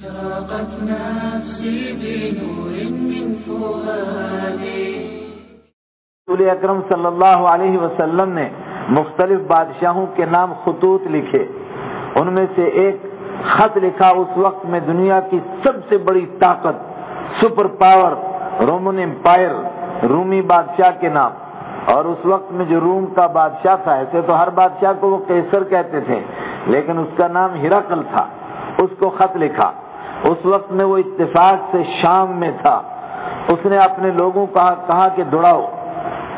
أشرقت نفسي بنور من فؤادي۔ رسول اکرم صلی اللہ علیہ وسلم نے مختلف بادشاہوں کے نام خطوط لکھے، ان میں سے ایک خط لکھا اس وقت میں دنیا کی سب سے بڑی طاقت، سپر پاور، رومن امپائر، رومی بادشاہ کے نام، اور اس وقت میں جو روم کا بادشاہ تھا، ایسے تو ہر بادشاہ کو وہ قیصر کہتے تھے لیکن اس کا نام ہرقل تھا، اس کو خط لکھا۔ اس وقت میں وہ اتفاق سے شام میں تھا۔ اس نے اپنے لوگوں کو کہا کہ دوڑاؤ،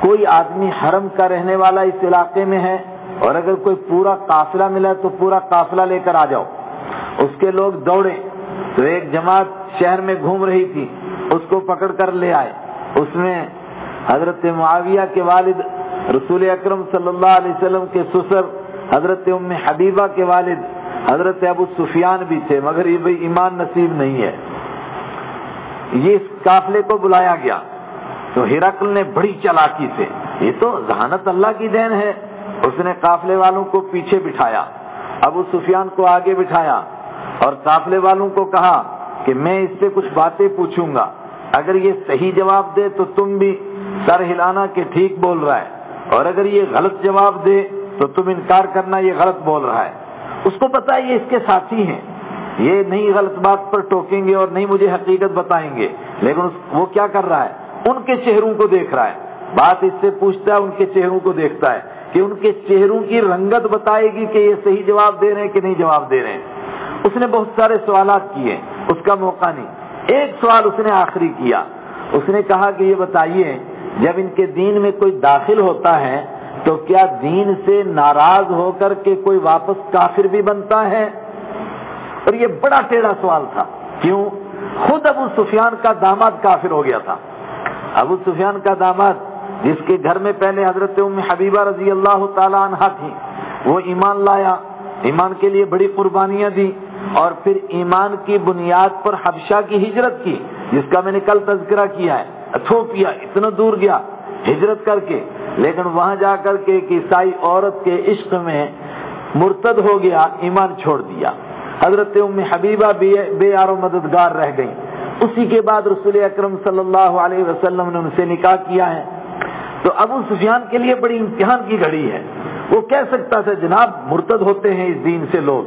کوئی آدمی حرم کا رہنے والا اس علاقے میں ہے اور اگر کوئی پورا قافلہ ملا تو پورا قافلہ لے کر آ جاؤ۔ اس کے لوگ دوڑے تو ایک جماعت شہر میں گھوم رہی تھی، اس کو پکڑ کر لے آئے۔ اس میں حضرت معاویہ کے والد، رسول اکرم صلی اللہ علیہ وسلم کے سسر حضرت ام حبیبہ کے والد حضرت ابو سفیان بھی تھے، مگر یہ بھائی ایمان نصیب نہیں ہے۔ یہ اس قافلے کو بلایا گیا تو ہرقل نے بڑی چالاکی سے، یہ تو ذہانت اللہ کی دین ہے، اس نے قافلے والوں کو پیچھے بٹھایا، ابو سفیان کو آگے بٹھایا اور قافلے والوں کو کہا کہ میں اس سے کچھ باتیں پوچھوں گا، اگر یہ صحیح جواب دے تو تم بھی سر ہلانا کہ ٹھیک بول رہا ہے، اور اگر یہ غلط جواب دے تو تم انکار کرنا یہ غلط بول رہا ہے۔ اس کو پتا ہے یہ اس کے ساتھی ہیں، یہ نہیں غلط بات پر ٹوکیں گے اور نہیں مجھے حقیقت بتائیں گے، لیکن وہ کیا کر رہا ہے، ان کے چہروں کو دیکھ رہا ہے، بات اس سے پوچھتا ہے، ان کے چہروں کو دیکھتا ہے کہ ان کے چہروں کی رنگت بتائے گی کہ یہ صحیح جواب دے رہے ہیں کہ نہیں جواب دے رہے ہیں۔ اس نے بہت سارے سوالات کیے، اس کا موقع نہیں۔ ایک سوال اس نے آخری کیا، اس نے کہا کہ یہ بتائیے جب ان کے دین میں کوئی داخل ہوتا ہے تو کیا دین سے ناراض ہو کر کے کوئی واپس کافر بھی بنتا ہے؟ اور یہ بڑا ٹیڑھا سوال تھا، کیوں؟ خود ابو سفیان کا داماد کافر ہو گیا تھا۔ ابو سفیان کا داماد جس کے گھر میں پہلے حضرت ام حبیبہ رضی اللہ تعالی عنہا تھی، وہ ایمان لایا، ایمان کے لیے بڑی قربانیاں دی اور پھر ایمان کی بنیاد پر حبشہ کی ہجرت کی، جس کا میں نے کل تذکرہ کیا ہے، ایتھوپیا اتنا دور گیا ہجرت کر کے، لیکن وہاں جا کر کے ایک عیسائی عورت کے عشق میں مرتد ہو گیا، ایمان چھوڑ دیا۔ حضرت ام حبیبہ بے یار و مددگار رہ گئی۔ اسی کے بعد رسول اکرم صلی اللہ علیہ وسلم نے ان سے نکاح کیا ہے۔ تو ابو سفیان کے لیے بڑی امتحان کی گھڑی ہے، وہ کہہ سکتا تھا جناب مرتد ہوتے ہیں اس دین سے لوگ،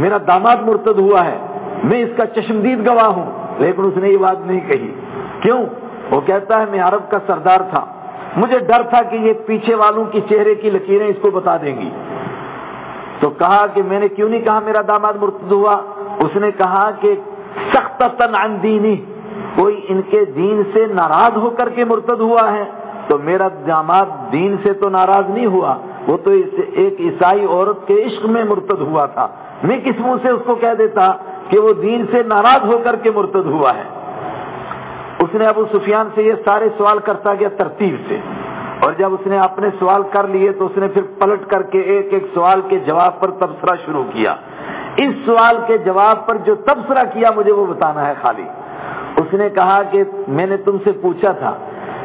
میرا داماد مرتد ہوا ہے، میں اس کا چشمدید گواہ ہوں، لیکن اس نے یہ بات نہیں کہی۔ کیوں؟ وہ کہتا ہے میں عرب کا سردار تھا، مجھے ڈر تھا کہ یہ پیچھے والوں کی چہرے کی لکیریں اس کو بتا دیں گی، تو کہا کہ میں نے کیوں نہیں کہا میرا داماد مرتد ہوا؟ اس نے کہا کہ سختتاً عن دینی، کوئی ان کے دین سے ناراض ہو کر کے مرتد ہوا ہے، تو میرا داماد دین سے تو ناراض نہیں ہوا، وہ تو ایک عیسائی عورت کے عشق میں مرتد ہوا تھا، میں کس منہ سے اس کو کہہ دیتا کہ وہ دین سے ناراض ہو کر کے مرتد ہوا ہے۔ اس نے ابو سفیان سے یہ سارے سوال کرتا گیا ترتیب سے، اور جب اس نے اپنے سوال کر لیے تو اس نے پھر پلٹ کر کے ایک ایک سوال کے جواب پر تبصرہ شروع کیا۔ اس سوال کے جواب پر جو تبصرہ کیا مجھے وہ بتانا ہے خالی۔ اس نے کہا کہ میں نے تم سے پوچھا تھا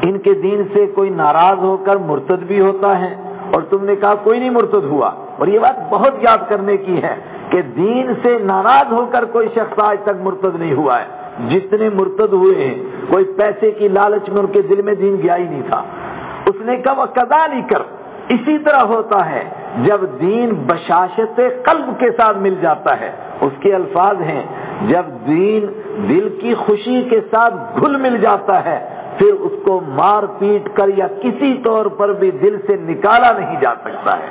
ان کے دین سے کوئی ناراض ہو کر مرتد بھی ہوتا ہے، اور تم نے کہا کوئی نہیں مرتد ہوا، اور یہ بات بہت یاد کرنے کی ہے کہ دین سے ناراض ہو کر کوئی شخص آج تک مرتد نہیں ہوا ہے، جتنے مرتد ہوئے ہیں کوئی پیسے کی لالچ میں ان کے دل میں دین گیا ہی نہیں تھا۔ اس نے کہا وَكَذَلِكَ، اسی طرح ہوتا ہے جب دین بشاشت قلب کے ساتھ مل جاتا ہے۔ اس کے الفاظ ہیں جب دین دل کی خوشی کے ساتھ گھل مل جاتا ہے پھر اس کو مار پیٹ کر یا کسی طور پر بھی دل سے نکالا نہیں جا سکتا ہے۔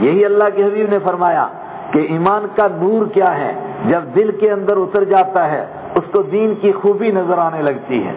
یہی اللہ کے حبیب نے فرمایا کہ ایمان کا نور کیا ہے، جب دل کے اندر اتر جاتا ہے اس کو دین کی خوبی نظر آنے لگتی ہے۔